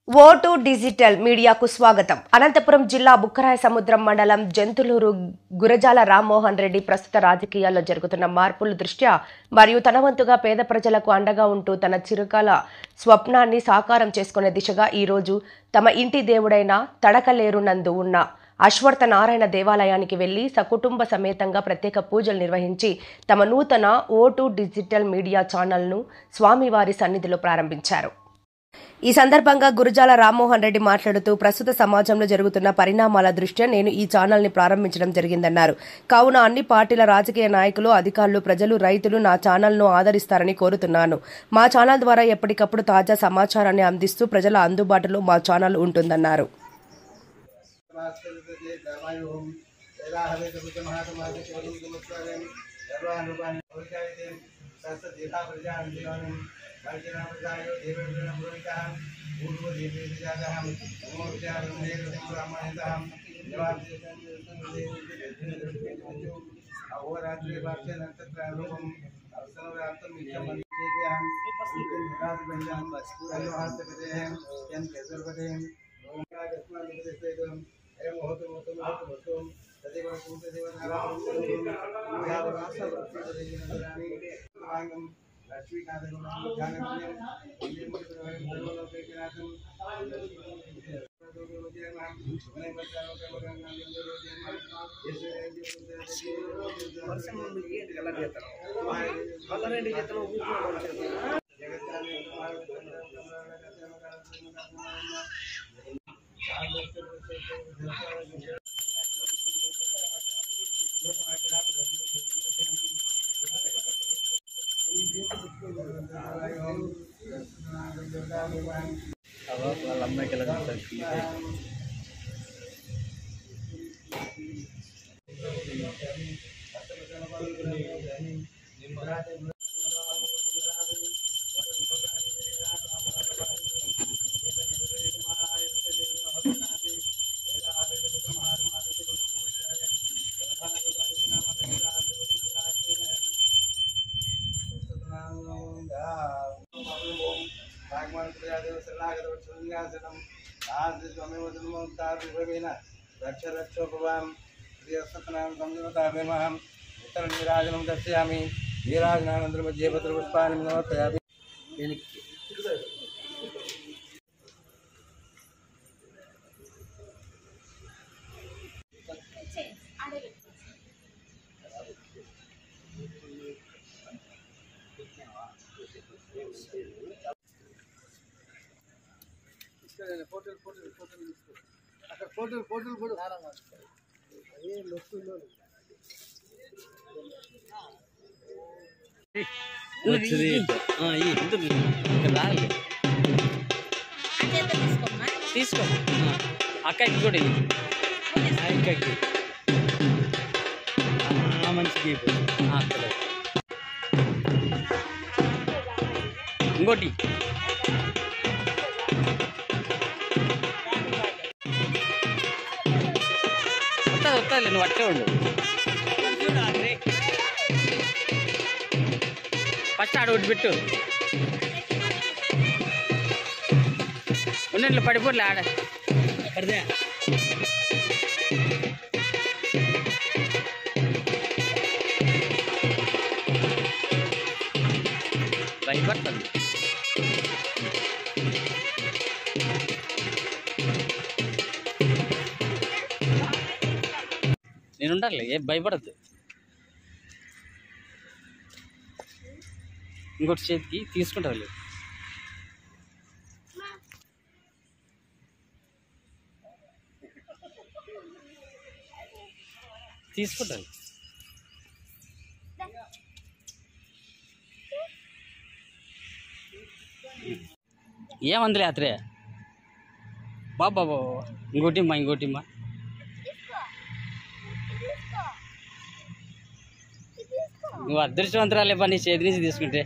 Vote digital మీడియాకు స్వాగతం. అనంతపురం జిల్లా బుక్కరాయ సముద్రం మండలం జంతులూరు గురజాల రామ్మోహన్ రెడ్డి ప్రస్తుత రాజకీయాల్లో జరుగుతున్న మార్పుల దృష్ట్యా మరియు తన వంతుగా పేద ప్రజలకు అండగా ఉంటూ తన చిరకాల స్వప్నాన్ని సాకారం చేసుకునే దిశగా ఈరోజు తమ ఇంటి దేవుడైన తడకలేరునందు ఉన్న అశ్వర్థ నారాయణ దేవాలయానికి వెళ్లి సకుటుంబ సమేతంగా ప్రత్యేక పూజలు నిర్వహించి తమ నూతన ఓటు డిజిటల్ మీడియా ఛానల్ను స్వామివారి సన్నిధిలో ప్రారంభించారు. ఈ సందర్భంగా గురజాల రామ్మోహన్ రెడ్డి మాట్లాడుతూ ప్రస్తుత సమాజంలో జరుగుతున్న పరిణామాల దృష్ట్యా నేను ఈ ఛానల్ని ప్రారంభించడం జరిగిందన్నారు. కావున అన్ని పార్టీల రాజకీయ నాయకులు, అధికారులు, ప్రజలు, రైతులు నా ఛానల్ను ఆదరిస్తారని కోరుతున్నాను. మా ఛానల్ ద్వారా ఎప్పటికప్పుడు తాజా సమాచారాన్ని అందిస్తూ ప్రజల అందుబాటులో మా ఛానల్ ఉంటుందన్నారు. నీరాజనం దర్శయామి. నీరాజనానందరం మధ్య పుష్పాన్ని సమర్పయామి. తీసుకో అక్కకి కూడా అక్కకి మంచిది. ఇంకోటి వస్తుంది నువ్వు అట్టే ఉండు. ఫస్ట్ ఆడ ఒకటి పెట్టు. ఉన్నట్లు పడిపోట్లే ఆడ పడితే భయపడుతుంది. నేను ఉండాలి, ఏం భయపడద్దు. ఇంకోటి చేతికి తీసుకుంటారు. తీసుకుంటారు ఏమందులే అత్రే బాబా. ఇంకోటిమ్మా ఇంకోటిమ్మా. నువ్వు అదృష్టవంతురాలే పని చేతి నుంచి తీసుకుంటే.